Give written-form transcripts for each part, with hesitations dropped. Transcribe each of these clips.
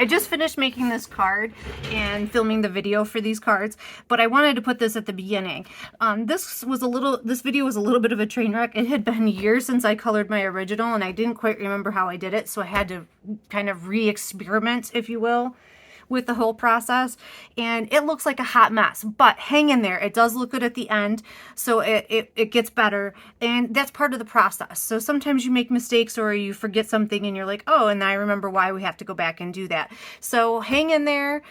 I just finished making this card and filming the video for these cards, but I wanted to put this at the beginning. This video was a little bit of a train wreck. It had been years since I colored my original and I didn't quite remember how I did it, so I had to kind of re-experiment, if you will, with the whole process, and it looks like a hot mess, but hang in there. It does look good at the end, so it gets better, and that's part of the process. So sometimes you make mistakes or you forget something and you're like, oh, and I remember why we have to go back and do that. So hang in there.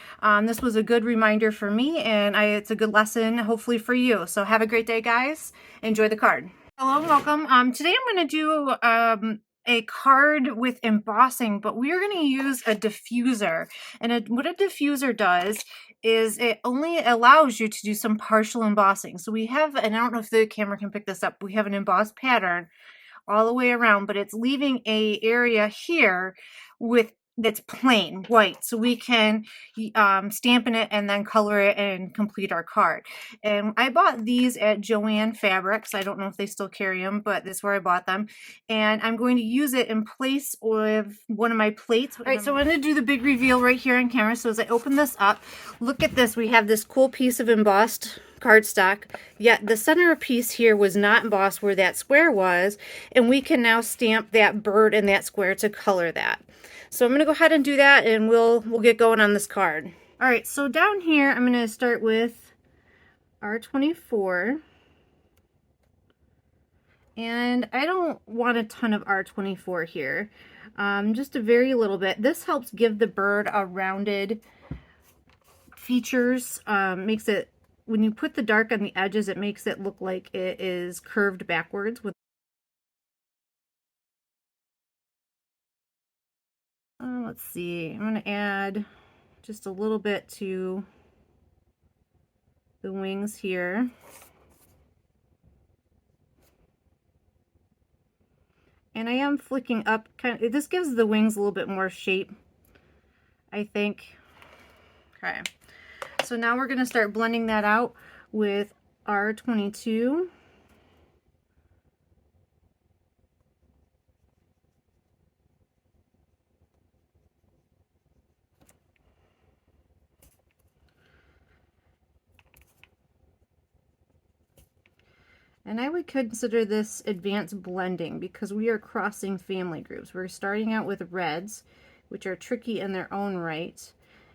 This was a good reminder for me, and it's a good lesson hopefully for you. So have a great day, guys. Enjoy the card. Hello and welcome. Today I'm going to do a card with embossing, but we are going to use a diffuser. And what a diffuser does is it only allows you to do some partial embossing. So we have, and I don't know if the camera can pick this up, we have an embossed pattern all the way around, but it's leaving a area here that's plain white, so we can stamp in it and then color it and complete our card. And I bought these at Joann Fabrics. I don't know if they still carry them, but this is where I bought them, and I'm going to use it in place of one of my plates. All right, so I'm going to do the big reveal right here on camera. So as I open this up, look at this. We have this cool piece of embossed cardstock, yet the center piece here was not embossed where that square was, and we can now stamp that bird and that square to color that. So I'm going to go ahead and do that, and we'll get going on this card. All right, so down here I'm going to start with R24, and I don't want a ton of R24 here, just a very little bit. This helps give the bird a rounded features, makes it, when you put the dark on the edges, it makes it look like it is curved backwards. Let's see, I'm going to add just a little bit to the wings here. And I am flicking up, this gives the wings a little bit more shape, I think. Okay, so now we're going to start blending that out with R22. And I would consider this advanced blending because we are crossing family groups. We're starting out with reds, which are tricky in their own right,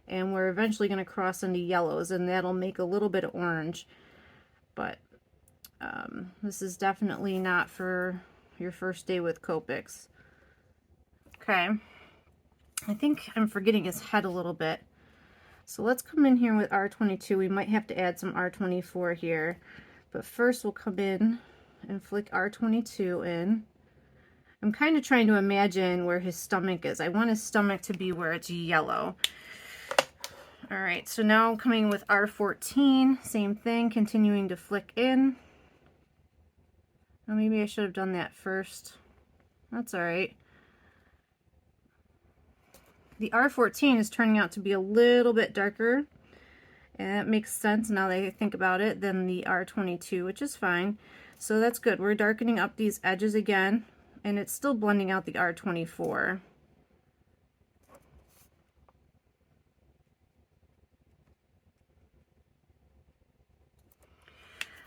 and we're eventually going to cross into yellows, and that'll make a little bit of orange. But this is definitely not for your first day with Copics. Okay, I think I'm forgetting his head a little bit. So let's come in here with R22. We might have to add some R24 here. But first we'll come in and flick R22 in. I'm kind of trying to imagine where his stomach is. I want his stomach to be where it's yellow. All right, so now coming with R14, same thing, continuing to flick in. Oh, maybe I should have done that first. That's all right. The R14 is turning out to be a little bit darker. And that makes sense now that I think about it, than the R22, which is fine. So that's good. We're darkening up these edges again, and it's still blending out the R24.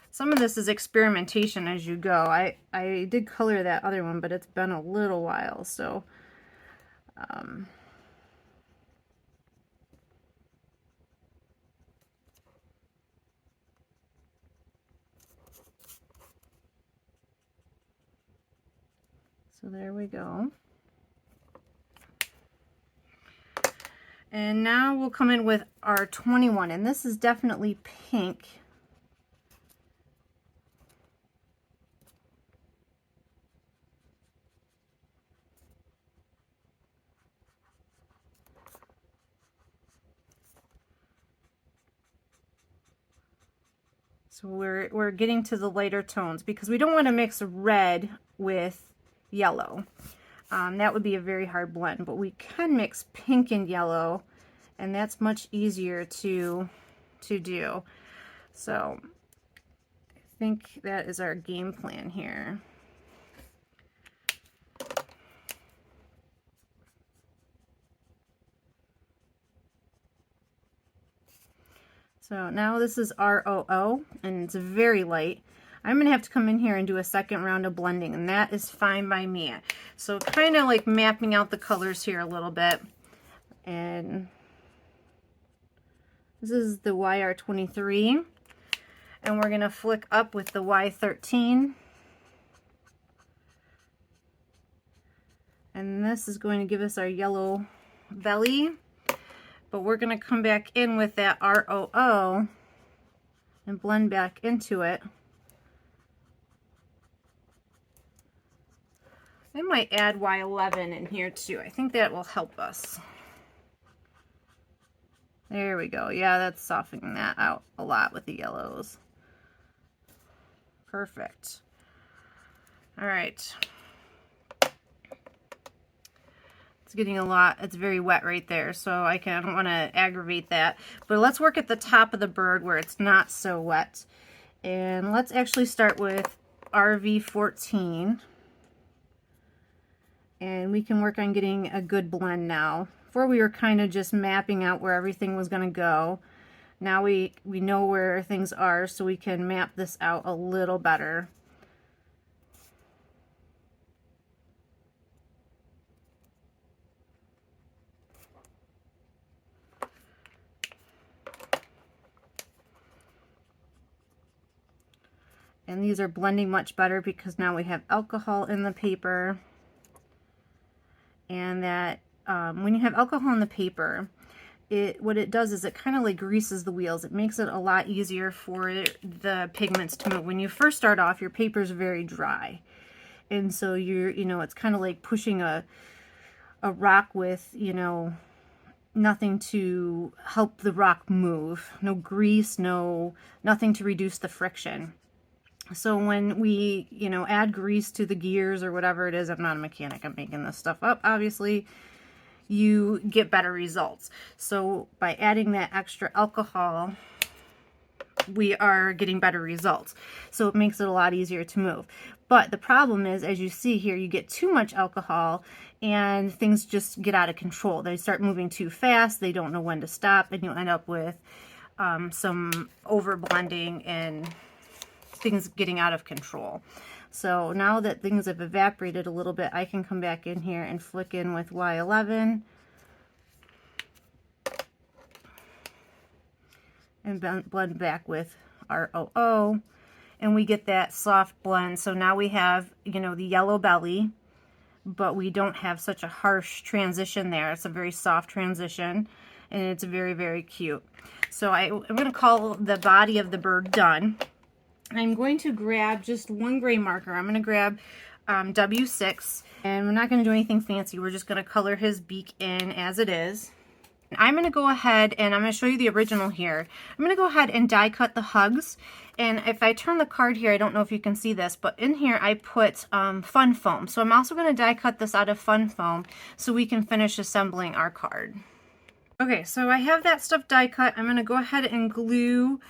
Some of this is experimentation as you go. I did color that other one, but it's been a little while, so so there we go. And now we'll come in with our 21, and this is definitely pink. So we're getting to the lighter tones because we don't want to mix red with yellow. That would be a very hard blend, but we can mix pink and yellow, and that's much easier to do. So I think that is our game plan here. So now this is ROO, and it's very light. I'm going to have to come in here and do a second round of blending, and that is fine by me. So kind of like mapping out the colors here a little bit. And this is the YR23, and we're going to flick up with the Y13. And this is going to give us our yellow belly, but we're going to come back in with that ROO and blend back into it. I might add Y11 in here too. I think that will help us. There we go. Yeah, that's softening that out a lot with the yellows. Perfect. All right. It's getting a lot, it's very wet right there, so I don't want to aggravate that. But let's work at the top of the bird where it's not so wet. And let's actually start with RV14. And we can work on getting a good blend now. Before we were kind of just mapping out where everything was going to go. Now we know where things are, so we can map this out a little better. And these are blending much better because now we have alcohol in the paper. And that when you have alcohol in the paper, what it does is it kind of like greases the wheels. It makes it a lot easier for the pigments to move. When you first start off, your paper is very dry. And so it's kind of like pushing a rock with, nothing to help the rock move. No grease, nothing to reduce the friction. So when we, add grease to the gears or whatever it is, I'm not a mechanic, I'm making this stuff up, obviously, you get better results. So by adding that extra alcohol, we are getting better results. So it makes it a lot easier to move. But the problem is, as you see here, you get too much alcohol and things just get out of control. They start moving too fast, they don't know when to stop, and you end up with some over blending and things getting out of control. So now that things have evaporated a little bit, I can come back in here and flick in with Y11 and blend back with ROO, and we get that soft blend. So now we have, the yellow belly, but we don't have such a harsh transition there. It's a very soft transition, and it's very, very cute. So I'm going to call the body of the bird done. I'm going to grab just one gray marker. I'm going to grab W6, and we're not going to do anything fancy. We're just going to color his beak in as it is. I'm going to go ahead and I'm going to show you the original here. I'm going to go ahead and die cut the hugs. And if I turn the card here, I don't know if you can see this, but in here I put fun foam. So I'm also going to die cut this out of fun foam so we can finish assembling our card. Okay, so I have that stuff die cut. I'm going to go ahead and glue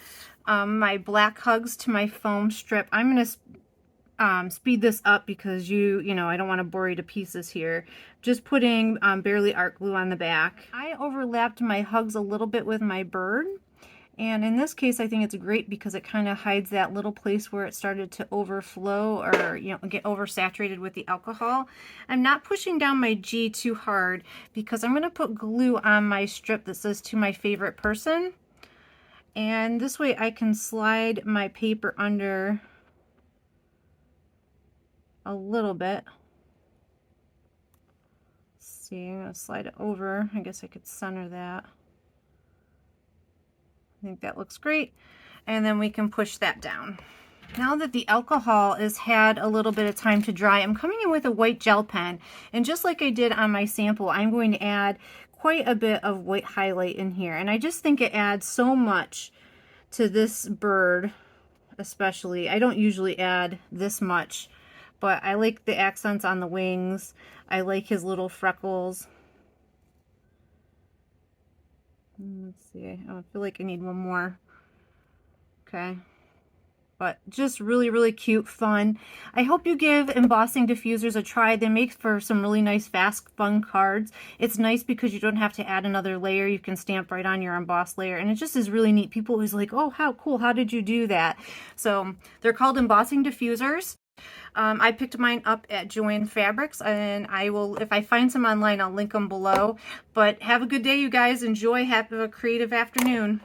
my black hugs to my foam strip. I'm going to speed this up because I don't want to bore you to pieces here. Just putting barely art glue on the back. I overlapped my hugs a little bit with my bird, and in this case I think it's great because it kind of hides that little place where it started to overflow or get oversaturated with the alcohol. I'm not pushing down my G too hard because I'm going to put glue on my strip that says "To My Favorite Person." And this way I can slide my paper under a little bit. Let's see, I'm going to slide it over. I guess I could center that. I think that looks great. And then we can push that down. Now that the alcohol has had a little bit of time to dry, I'm coming in with a white gel pen. And just like I did on my sample, I'm going to add quite a bit of white highlight in here, and I just think it adds so much to this bird. Especially, I don't usually add this much, but I like the accents on the wings. I like his little freckles. Let's see, I feel like I need one more. Okay, But just really, really cute, fun. I hope you give embossing diffusers a try. They make for some really nice, fast, fun cards. It's nice because you don't have to add another layer. You can stamp right on your emboss layer. And it just is really neat. People always like, oh, how cool. How did you do that? So they're called embossing diffusers. I picked mine up at Joann Fabrics, and I will, if I find some online, I'll link them below. But have a good day, you guys. Enjoy. Have a creative afternoon.